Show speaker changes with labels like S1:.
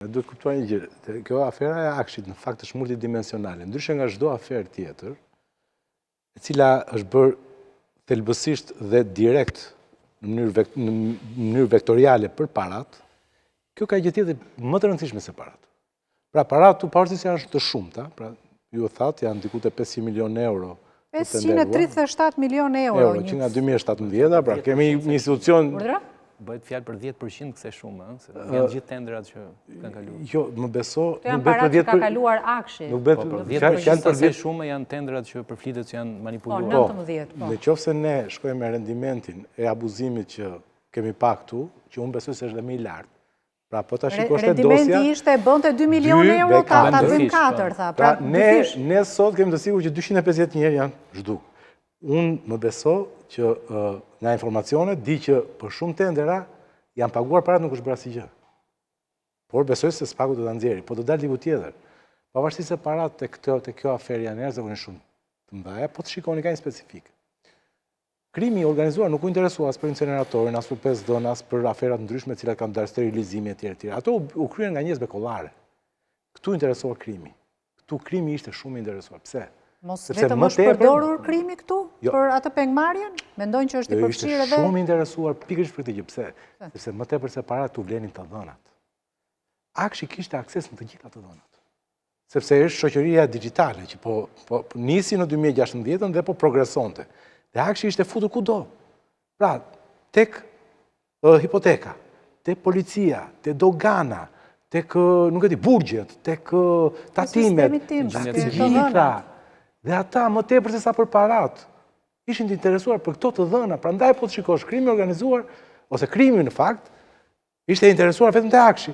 S1: Duhet kuptuar një gjë, kjo afera e Akshit në fakt është multidimensionale, ndryshe nga çdo aferë tjetër, e cila është bërë thelbësisht dhe direkt në mënyrë vektoriale për parat, kjo ka gjë tjetër më të rëndësishme se parat. Pra parat pavarësisht se janë të shumta, pra ju thatë janë diku te 500 milionë euro.
S2: 537 milionë euro.
S1: Që nga 2017, pra kemi një institucion.
S3: Bëhet fjalë për 10% kësaj shumë, se janë gjithë tendrat që kanë kaluar.
S1: Jo, më beso,
S2: të janë parat që ka kaluar Akshi.
S1: Nuk bëhet fjalë për
S3: 10% shumë janë tendrat që përflitet që janë manipuluar.
S2: Po, 19, po.
S1: Në qoftë se ne shkojmë me rendimentin e abuzimit që kemi pa këtu, që unë besoj se është dhe më i lartë. Pra, po ta shikosh te dosja.
S2: Rendimenti ishte bënte 2 milionë euro, ta bëjmë 4, tha.
S1: Pra, ne sot kemi të sigurt që 250 njerë janë zhduk. Unë më beso që nga informacionet di që për shumë tendera janë paguar parat nuk është bërë asgjë. Por besoj se s'pagu do ta nxjerrë, po do dalë diku tjetër. Pavarësisht se parat te kjo aferë janë jashtëzakonisht shumë të mëdha, po të shikoni ka një specifik. Krimi i organizuar nuk u interesua as për inceneratorin, as për 5D, as për aferat ndryshme të cilat kanë dalë sterilizimi etj. Ato u kryen nga njerëz bekollare. Këtu interesua krimi. Këtu krimi ishte shumë i interesuar. Pse?
S2: Mos vetëm është përdorur krimi këtu për atë pengmarrjen? Mendojnë që është i përfshirë edhe?
S1: Ishte shumë i interesuar pikërisht për këtë gjë. Pse? Sepse më tepër se parat u vlenin të dhënat. Akshi kishte akses në të gjitha të dhënat. Sepse është shoqëria digjitale që po nisi në 2016 dhe po progresonte. Dhe Akshi ishte futur kudo. Pra, tek hipoteka, tek policia, tek dogana, tek, nuk e di, burgjet, tek tatimet, të gjitha. Dhe ata më tepër se sa për parat, ishin të interesuar për këto të dhëna, prandaj po të shikosh krimi organizuar, ose krimi në fakt, ishte interesuar vetëm te Akshi.